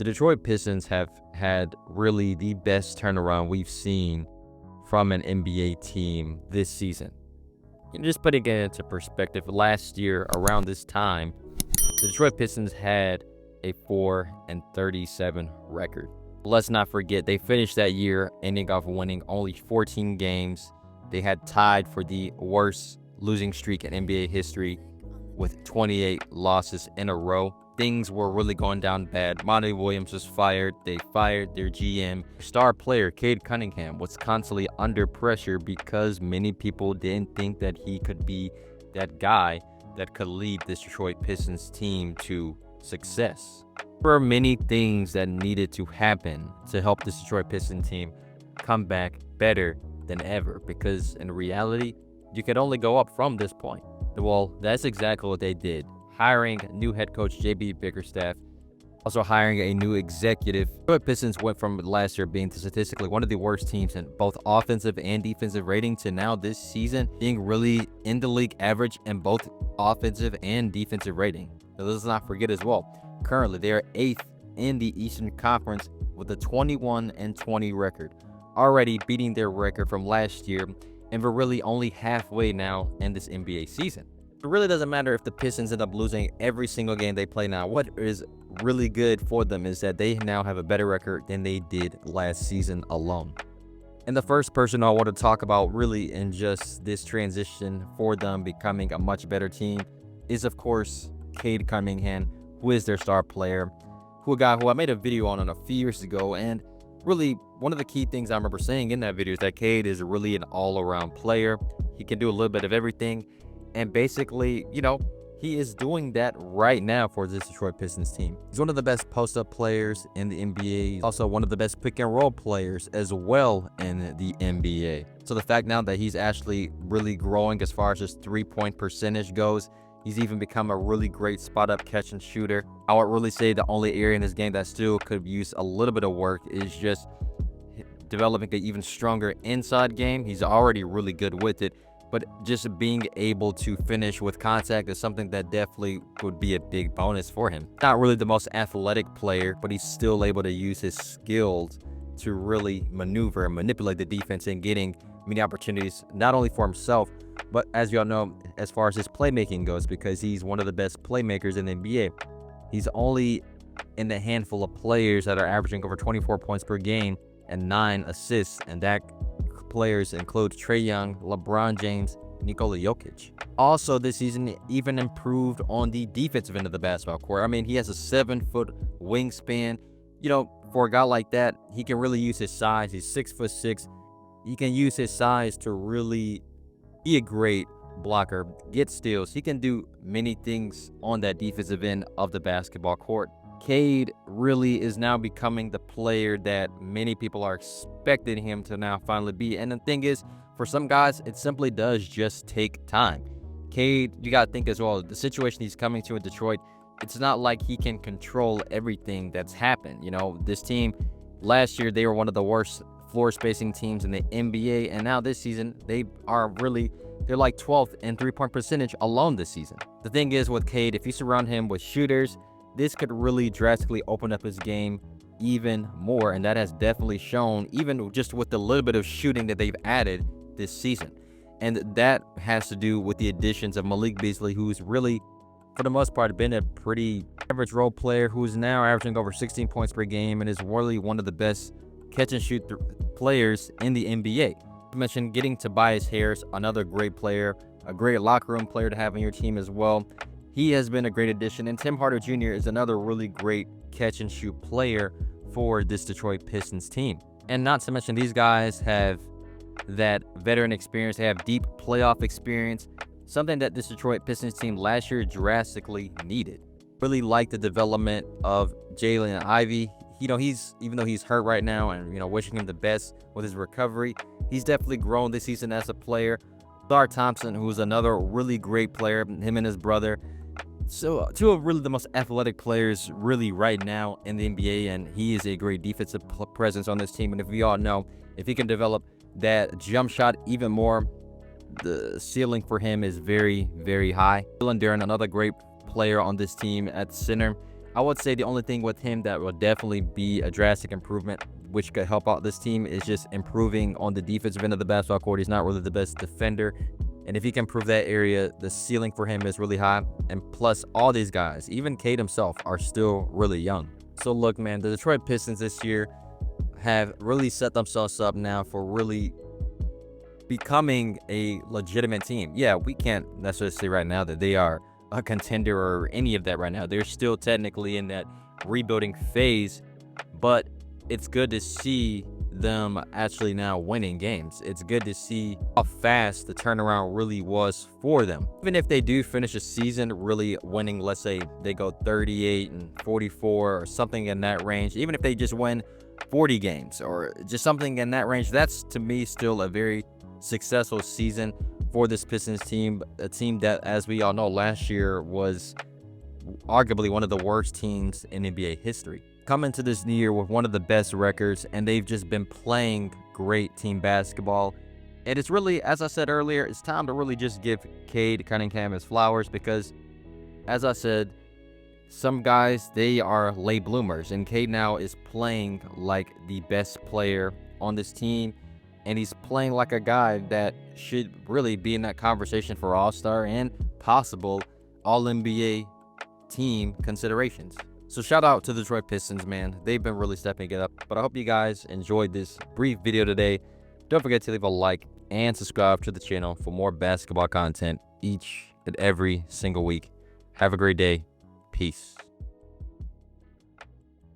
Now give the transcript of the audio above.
The Detroit Pistons have had really the best turnaround we've seen from an NBA team this season. And just putting it into perspective, last year around this time, the Detroit Pistons had a 4-37 record. Let's not forget, they finished that year ending off winning only 14 games. They had tied for the worst losing streak in NBA history with 28 losses in a row. Things were really going down bad. Monty Williams was fired. They fired their GM. Star player Cade Cunningham was constantly under pressure because many people didn't think that he could be that guy that could lead this Detroit Pistons team to success. There were many things that needed to happen to help this Detroit Pistons team come back better than ever, because in reality, you could only go up from this point. Well, that's exactly what they did. Hiring new head coach JB Bickerstaff, also hiring a new executive. The Detroit Pistons went from last year being statistically one of the worst teams in both offensive and defensive rating to now this season being really in the league average in both offensive and defensive rating. So let's not forget as well, currently they are 8th in the Eastern Conference with a 21-20 record, already beating their record from last year, and we're really only halfway now in this NBA season. It really doesn't matter if the Pistons end up losing every single game they play now. What is really good for them is that they now have a better record than they did last season alone. And the first person I want to talk about really in just this transition for them becoming a much better team is, of course, Cade Cunningham, who is their star player, a guy who I made a video on a few years ago. And really, one of the key things I remember saying in that video is that Cade is really an all-around player. He can do a little bit of everything. And basically, he is doing that right now for this Detroit Pistons team. He's one of the best post-up players in the NBA. He's also one of the best pick-and-roll players as well in the NBA. So the fact now that he's actually really growing as far as his three-point percentage goes, he's even become a really great spot-up catch and shooter. I would really say the only area in his game that still could use a little bit of work is just developing an even stronger inside game. He's already really good with it, but just being able to finish with contact is something that definitely would be a big bonus for him. Not really the most athletic player, but he's still able to use his skills to really maneuver and manipulate the defense and getting many opportunities, not only for himself, but as y'all know, as far as his playmaking goes, because he's one of the best playmakers in the NBA. He's only in the handful of players that are averaging over 24 points per game and 9 assists, and that players include Trae Young, LeBron James, Nikola Jokic. Also this season, even improved on the defensive end of the basketball court. I mean, he has a 7-foot wingspan. For a guy like that, he can really use his size. He's 6'6". He can use his size to really be a great blocker, get steals. He can do many things on that defensive end of the basketball court. Cade really is now becoming the player that many people are expecting him to now finally be. And the thing is, for some guys, it simply does just take time. Cade, you got to think as well, the situation he's coming to in Detroit, it's not like he can control everything that's happened. This team, last year, they were one of the worst floor spacing teams in the NBA. And now this season, they're like 12th in three-point percentage alone this season. The thing is with Cade, if you surround him with shooters, this could really drastically open up his game even more, and that has definitely shown even just with the little bit of shooting that they've added this season. And that has to do with the additions of Malik Beasley, who's really, for the most part, been a pretty average role player who's now averaging over 16 points per game and is really one of the best catch-and-shoot players in the NBA. I mentioned getting Tobias Harris, another great player, a great locker room player to have on your team as well. He has been a great addition, and Tim Hardaway Jr. is another really great catch-and-shoot player for this Detroit Pistons team. And not to mention, these guys have that veteran experience. They have deep playoff experience, something that this Detroit Pistons team last year drastically needed. Really like the development of Jalen Ivey. Even though he's hurt right now, and wishing him the best with his recovery, he's definitely grown this season as a player. Dar Thompson, who's another really great player, him and his brother. So two of really the most athletic players really right now in the NBA, and he is a great defensive presence on this team. And if we all know, if he can develop that jump shot even more, the ceiling for him is very, very high. Dylan Duren, another great player on this team at center. I would say the only thing with him that will definitely be a drastic improvement, which could help out this team, is just improving on the defensive end of the basketball court. He's not really the best defender. And if he can improve that area, the ceiling for him is really high. And plus, all these guys, even Kade himself, are still really young. So look, man, the Detroit Pistons this year have really set themselves up now for really becoming a legitimate team. Yeah, we can't necessarily say right now that they are a contender or any of that right now. They're still technically in that rebuilding phase, but it's good to see them actually now winning games. It's good to see how fast the turnaround really was for them. Even if they do finish a season really winning, let's say they go 38 and 44 or something in that range, even if they just win 40 games or just something in that range, that's to me still a very successful season for this Pistons team, a team that, as we all know, last year was arguably one of the worst teams in NBA history. Coming to this new year with one of the best records, and they've just been playing great team basketball. And it's really, as I said earlier, it's time to really just give Kade Cunningham his flowers because, as I said, some guys, they are late bloomers, and Kade now is playing like the best player on this team. And he's playing like a guy that should really be in that conversation for All-Star and possible All-NBA team considerations. So shout out to the Detroit Pistons, man. They've been really stepping it up. But I hope you guys enjoyed this brief video today. Don't forget to leave a like and subscribe to the channel for more basketball content each and every single week. Have a great day. Peace.